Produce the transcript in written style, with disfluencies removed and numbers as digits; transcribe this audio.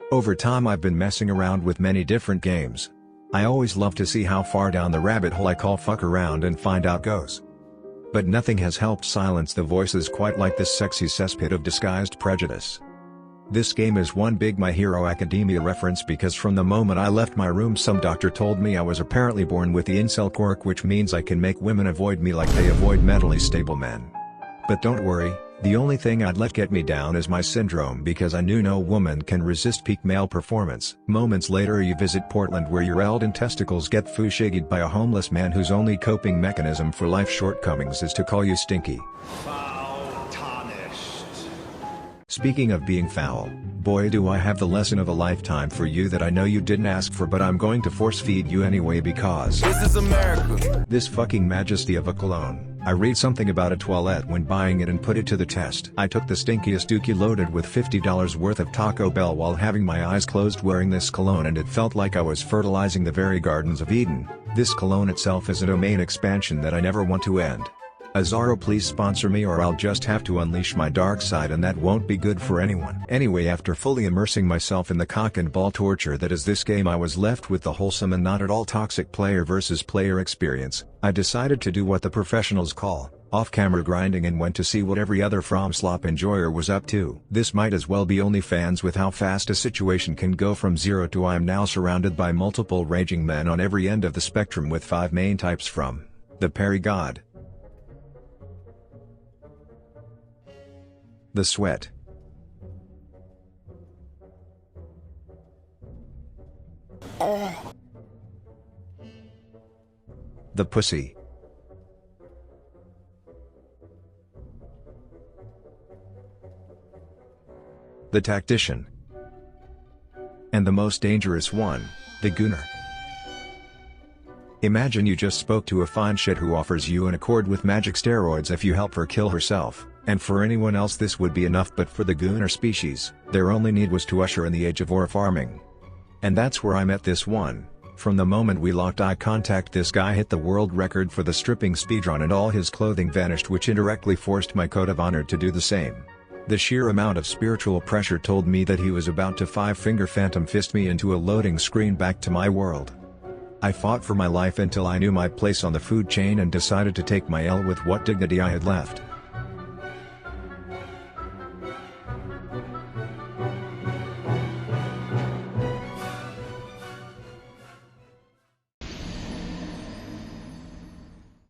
Over time I've been messing around with many different games. I always love to see how far down the rabbit hole I call fuck around and find out goes. But nothing has helped silence the voices quite like this sexy cesspit of disguised prejudice. This game is one big My Hero Academia reference because from the moment I left my room some doctor told me I was apparently born with the incel quirk, which means I can make women avoid me like they avoid mentally stable men. But don't worry, the only thing I'd let get me down is my syndrome, because I knew no woman can resist peak male performance. Moments later you visit Portland where your Elden testicles get fushiggied by a homeless man whose only coping mechanism for life shortcomings is to call you stinky. Foul tarnished. Speaking of being foul, boy do I have the lesson of a lifetime for you that I know you didn't ask for, but I'm going to force feed you anyway because This is America. This fucking majesty of a cologne. I read something about a toilette when buying it and put it to the test. I took the stinkiest dookie loaded with $50 worth of Taco Bell while having my eyes closed wearing this cologne, and it felt like I was fertilizing the very gardens of Eden. This cologne itself is a domain expansion that I never want to end. Azaro, please sponsor me or I'll just have to unleash my dark side, and that won't be good for anyone. Anyway, after fully immersing myself in the cock and ball torture that is this game, I was left with the wholesome and not at all toxic player versus player experience. I decided to do what the professionals call off-camera grinding and went to see what every other FromSlop enjoyer was up to. This might as well be OnlyFans with how fast a situation can go from zero to I am now surrounded by multiple raging men on every end of the spectrum with 5 main types, from the Perry God, the sweat, the pussy, the tactician, and the most dangerous one, the gooner. Imagine you just spoke to a fine shit who offers you an accord with magic steroids if you help her kill herself, and for anyone else this would be enough, but for the gooner species, their only need was to usher in the age of ore farming. And that's where I met this one. From the moment we locked eye contact, this guy hit the world record for the stripping speedrun and all his clothing vanished, which indirectly forced my code of honor to do the same. The sheer amount of spiritual pressure told me that he was about to 5-finger phantom fist me into a loading screen back to my world. I fought for my life until I knew my place on the food chain and decided to take my L with what dignity I had left.